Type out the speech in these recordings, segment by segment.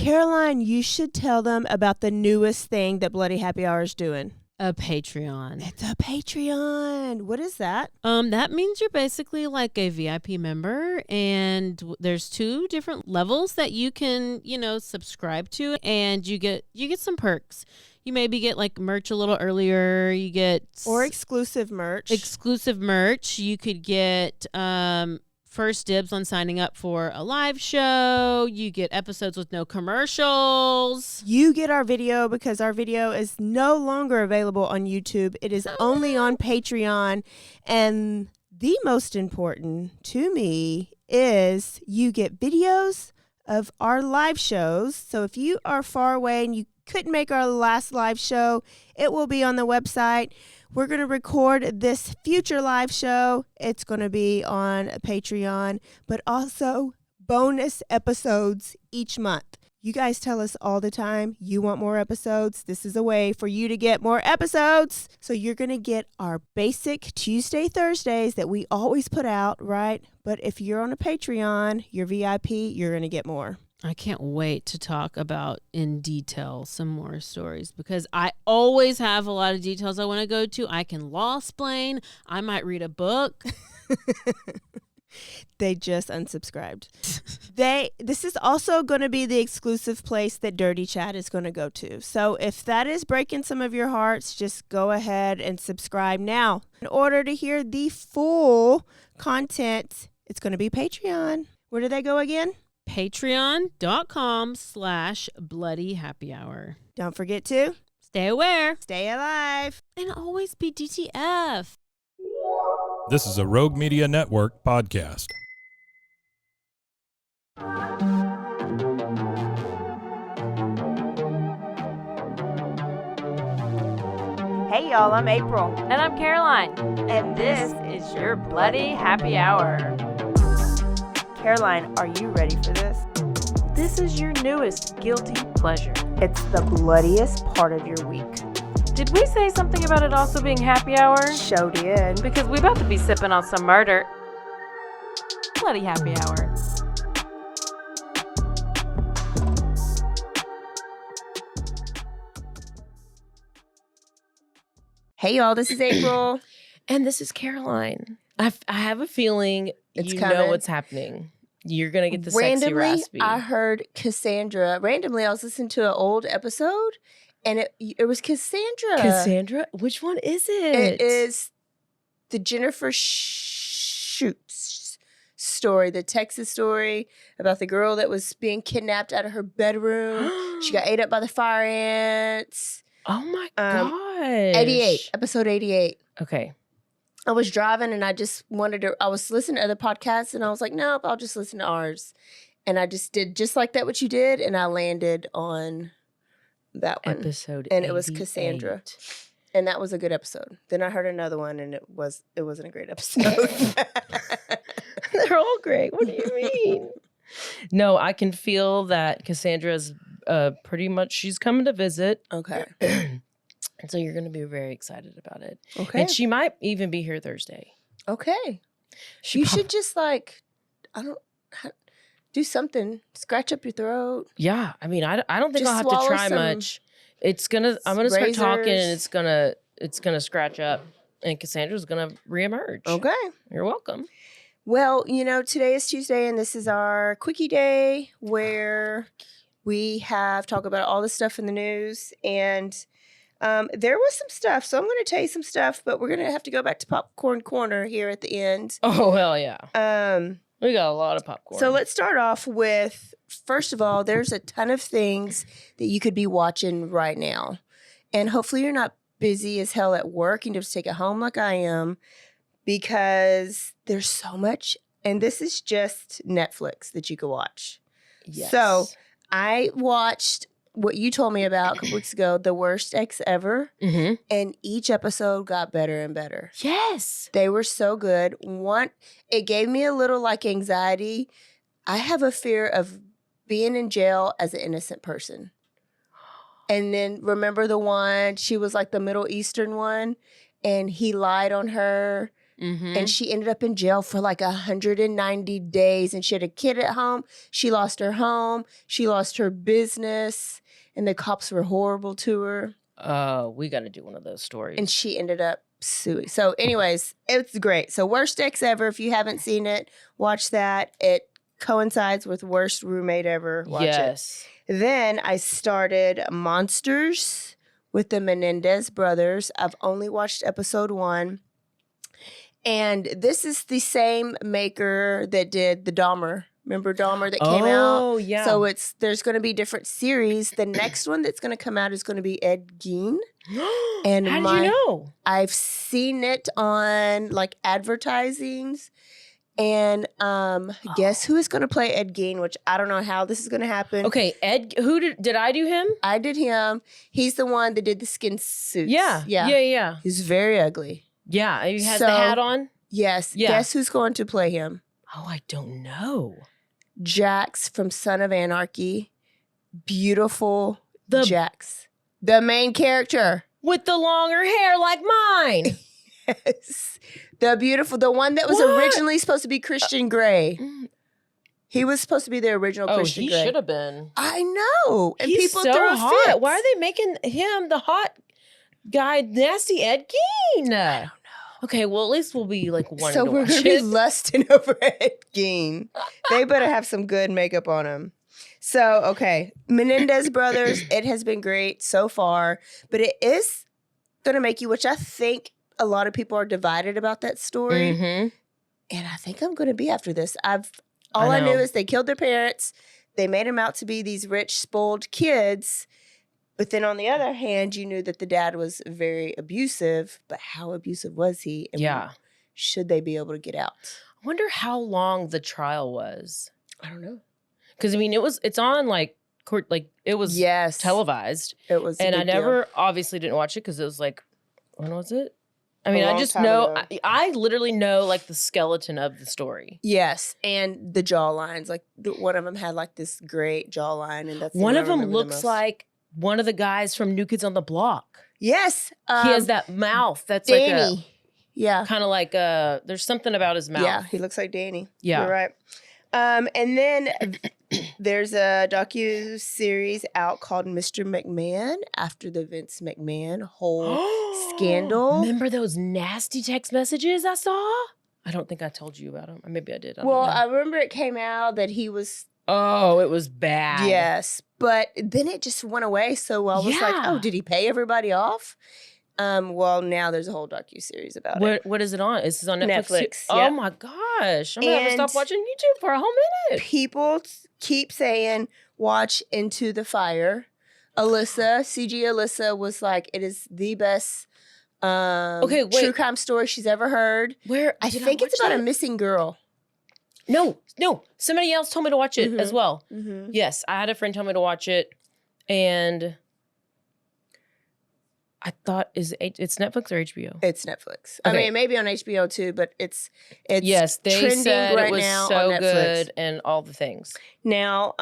Caroline, you should tell them about the newest thing that Bloody Happy Hour is doing. A Patreon. It's a Patreon. What is that? That means you're basically like a VIP member, and there's 2 different levels that you can, subscribe to, and you get some perks. You maybe get like merch a little earlier. You get exclusive merch. You could get first dibs on signing up for a live show. You get episodes with no commercials. You get our video because our video is no longer available on YouTube. It is only on Patreon. And the most important to me is you get videos of our live shows. So if you are far away and you couldn't make our last live show, it will be on the website. We're going to record this future live show. It's going to be on Patreon, but also bonus episodes each month. You guys tell us all the time you want more episodes. This is a way for you to get more episodes. So you're going to get our basic Tuesday, Thursdays that we always put out, right? But if you're on a Patreon, you're VIP, you're going to get more. I can't wait to talk about in detail some more stories because I always have a lot of details I want to go to. I can law-splain. I might read a book. They just unsubscribed. This is also going to be the exclusive place that Dirty Chat is going to go to. So if that is breaking some of your hearts, just go ahead and subscribe now. In order to hear the full content, it's going to be Patreon. Where do they go again? Patreon.com/bloodyhappyhour. Don't forget to stay aware, stay alive, and always be DTF. This is a Rogue Media Network podcast. Hey y'all, I'm April. And I'm Caroline. And this is your Bloody Happy Hour. Caroline, are you ready for this? This is your newest guilty pleasure. It's the bloodiest part of your week. Did we say something about it also being happy hour? Show did. Because we about to be sipping on some murder. Bloody Happy Hour. Hey y'all, this is April. And this is Caroline. I have a feeling It's you coming. know what's happening. You're going to get the sexy raspy. I heard Cassandra. Randomly, I was listening to an old episode, and it was Cassandra. Cassandra? Which one is it? It is the Jennifer Shoots story, the Texas story about the girl that was being kidnapped out of her bedroom. She got ate up by the fire ants. Oh my gosh. 88, episode 88. Okay. I was driving and I just I was listening to other podcasts and I was like, nope, I'll just listen to ours. And I just did just like that what you did. And I landed on that one. Episode And it was 88. Cassandra. And that was a good episode. Then I heard another one and it wasn't a great episode. They're all great. What do you mean? No, I can feel that Cassandra's pretty much, she's coming to visit. Okay. And so you're going to be very excited about it. Okay. And she might even be here Thursday. Okay. You should just do something. Scratch up your throat. Yeah. I mean, I don't think Just I'll have to swallow try some much. I'm going to start talking and razors. it's going to scratch up and Cassandra's going to reemerge. Okay. You're welcome. Well, today is Tuesday and this is our Quickie Day where we have talked about all the stuff in the news and there was some stuff. So I'm going to tell you some stuff, but we're going to have to go back to Popcorn Corner here at the end. Oh, hell yeah. We got a lot of popcorn. So let's start off with, first of all, there's a ton of things that you could be watching right now. And hopefully you're not busy as hell at work and just take it home like I am because there's so much. And this is just Netflix that you could watch. Yes. So I watched what you told me about a couple weeks ago, The Worst Ex Ever. Mm-hmm. And each episode got better and better. Yes. They were so good. It gave me a little anxiety. I have a fear of being in jail as an innocent person. And then remember the one, she was like the Middle Eastern one, and he lied on her Mm-hmm. and she ended up in jail for like 190 days. And she had a kid at home. She lost her home. She lost her business. And the cops were horrible to her. We got to do one of those stories. And she ended up suing. So anyways, it's great. So Worst Ex Ever. If you haven't seen it, watch that. It coincides with Worst Roommate Ever. Watch it. Then I started Monsters with the Menendez brothers. I've only watched episode 1. And this is the same maker that did the Dahmer. Remember Dahmer that came out? Oh, yeah. So there's going to be different series. The next one that's going to come out is going to be Ed Gein. And how did you know? I've seen it on like advertisings. And guess who is going to play Ed Gein, which I don't know how this is going to happen. Okay, Ed, who did I do him? I did him. He's the one that did the skin suits. Yeah. He's very ugly. Yeah, he has the hat on? Yes. Yeah. Guess who's going to play him? Oh, I don't know. Jax from Son of Anarchy. Beautiful Jax. The main character. With the longer hair like mine. Yes. The one that was originally supposed to be Christian Grey. He was supposed to be the original Christian Grey. He should have been. I know. And He's people so throw hot. fits. Why are they making him the hot guy, nasty Ed Gein? I don't know. Okay, well, at least we'll be like one. So we're going to be lusting over Ed Gein. They better have some good makeup on him. So, okay. Menendez brothers, it has been great so far. But it is going to make you, which I think a lot of people are divided about that story. Mm-hmm. And I think I'm going to be after this. All I knew is they killed their parents. They made them out to be these rich, spoiled kids. But then on the other hand, you knew that the dad was very abusive. But how abusive was he? And should they be able to get out? I wonder how long the trial was. I don't know. Because, I mean, it's on like court, like it was televised. It was. And I never obviously didn't watch it because it was like, when was it? I mean, I just know, I literally know like the skeleton of the story. Yes. And the jawlines. Like one of them had like this great jawline. And that's one of them looks like one of the guys from New Kids on the Block. Yes. He has that mouth. That's Danny. Kind of like there's something about his mouth. Yeah, he looks like Danny. Yeah. You're right. And then there's a docu-series out called Mr. McMahon after the Vince McMahon whole scandal. Remember those nasty text messages I saw? I don't think I told you about them. Maybe I did. I remember it came out that he was... Oh, it was bad. Yes. But then it just went away. So I was like, oh, did he pay everybody off? Well, now there's a whole docu-series about it. What is it on? Is this on Netflix? Netflix. Oh my gosh. I'm going to have to stop watching YouTube for a whole minute. People keep saying, watch Into the Fire. CG Alyssa was like, it is the best true crime story she's ever heard. I think it's about a missing girl. No. Somebody else told me to watch it as well. Mm-hmm. Yes, I had a friend tell me to watch it. And I thought, it's Netflix or HBO? It's Netflix. Okay. I mean, it may be on HBO too, but it's yes, they trending said right it was now so on Netflix. good and all the things. Now,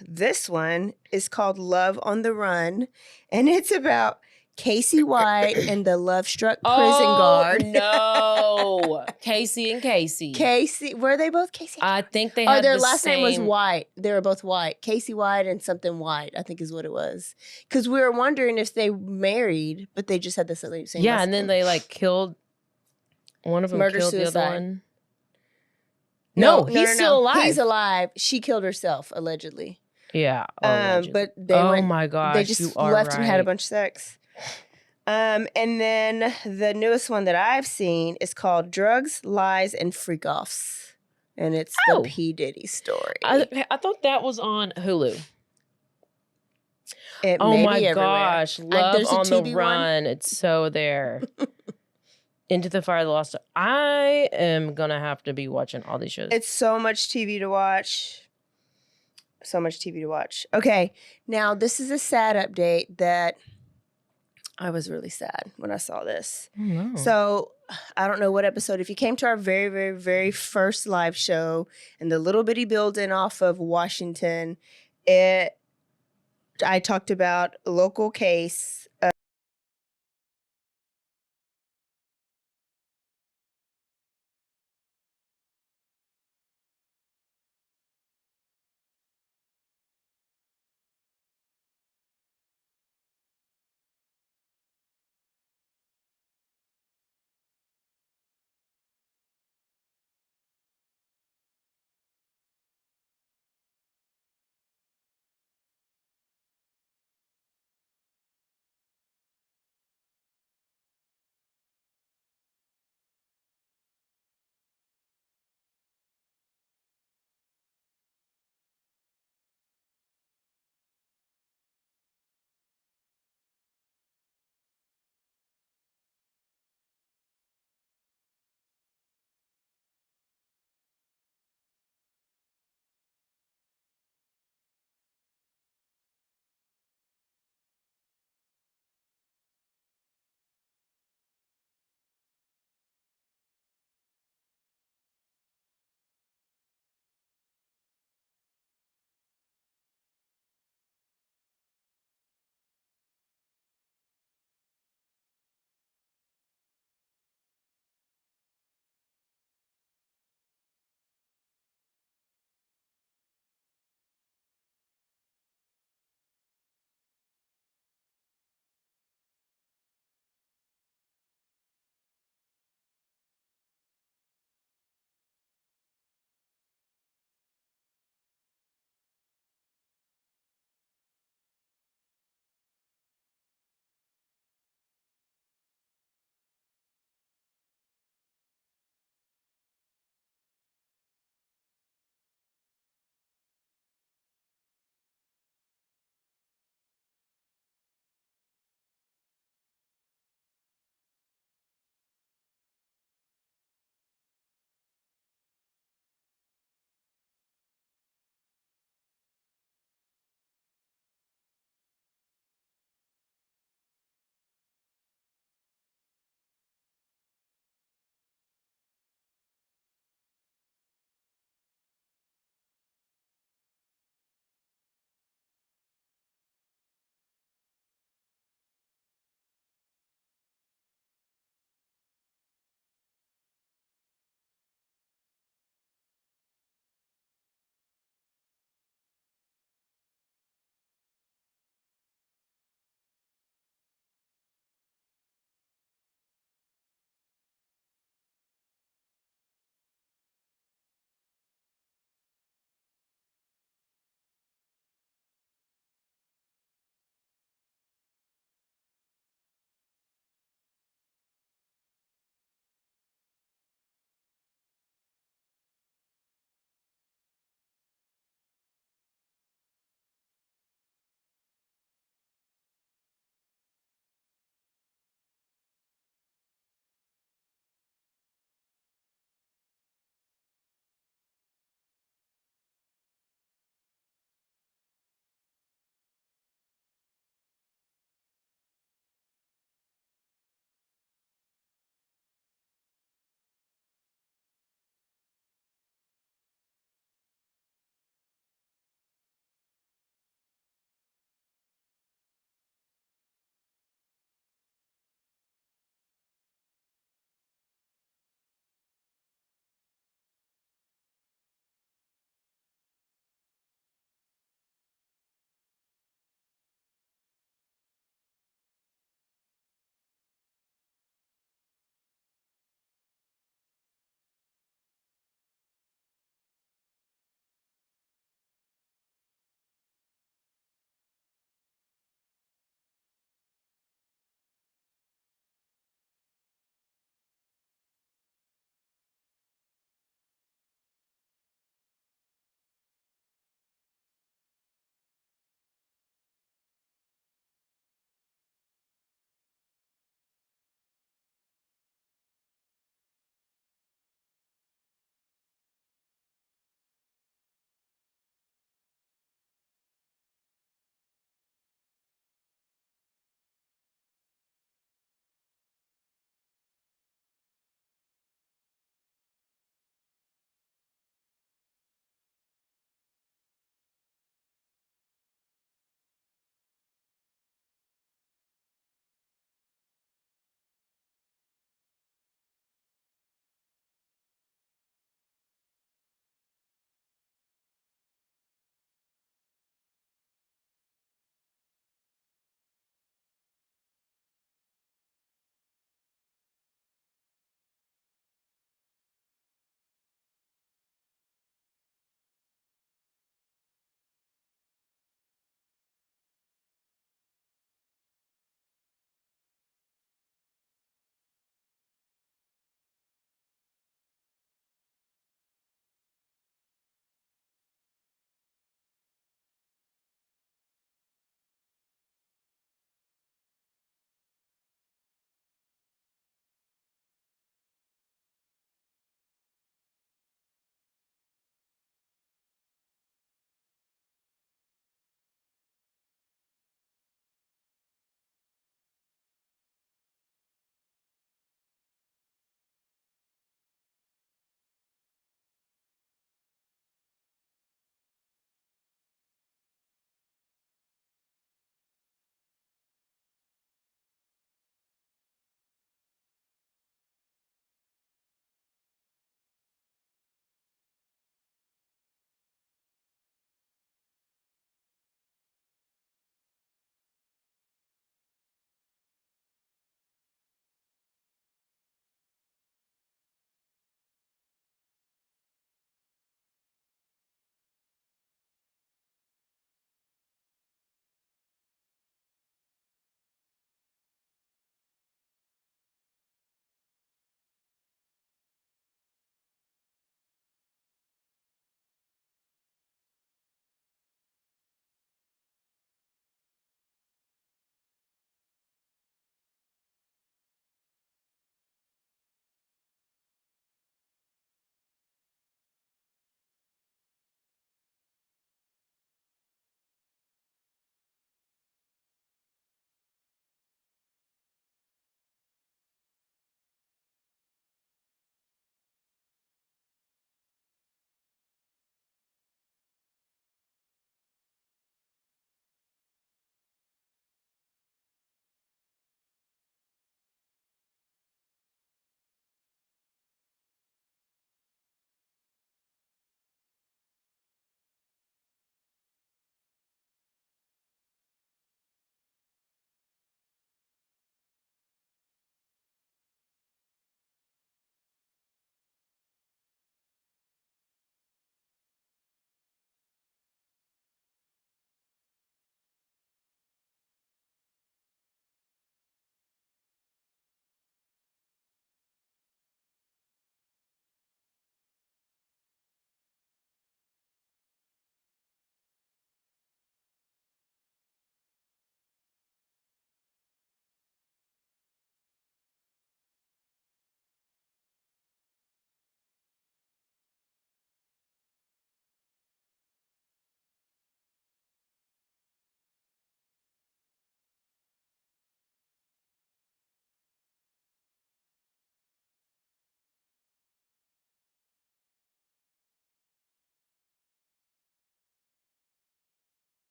this one is called Love on the Run, and it's about Casey White and the love-struck prison guard. No, Casey and Casey. Casey, were they both Casey? I think they had their last name was White. They were both White. Casey White and something White, I think is what it was. Because we were wondering if they married, but they just had the same last name. And then they like killed one of them. Killed the other one. No, he's still alive. He's alive. She killed herself allegedly. Yeah. But they went. My gosh, they just left and had a bunch of sex. And then the newest one that I've seen is called Drugs, Lies, and Freak-Offs. And it's the P. Diddy story. I thought that was on Hulu. It may my be everywhere. gosh. Love on the TV Run. It's so there. Into the Fire, the Lost. I am going to have to be watching all these shows. It's so much TV to watch. So much TV to watch. Okay. Now, this is a sad update that I was really sad when I saw this. Oh, no. So I don't know what episode. If you came to our very, very, very first live show in the little bitty building off of Washington, I talked about a local case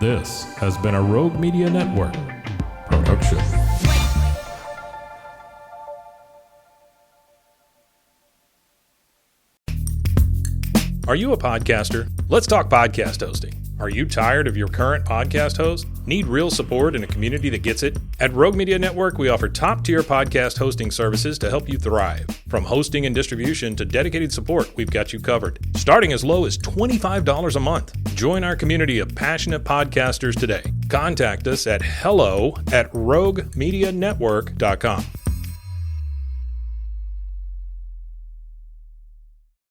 This has been a Rogue Media Network production. Are you a podcaster? Let's talk podcast hosting. Are you tired of your current podcast host? Need real support in a community that gets it? At Rogue Media Network, we offer top-tier podcast hosting services to help you thrive. From hosting and distribution to dedicated support, we've got you covered. Starting as low as $25 a month. Join our community of passionate podcasters today. Contact us at hello@roguemedianetwork.com.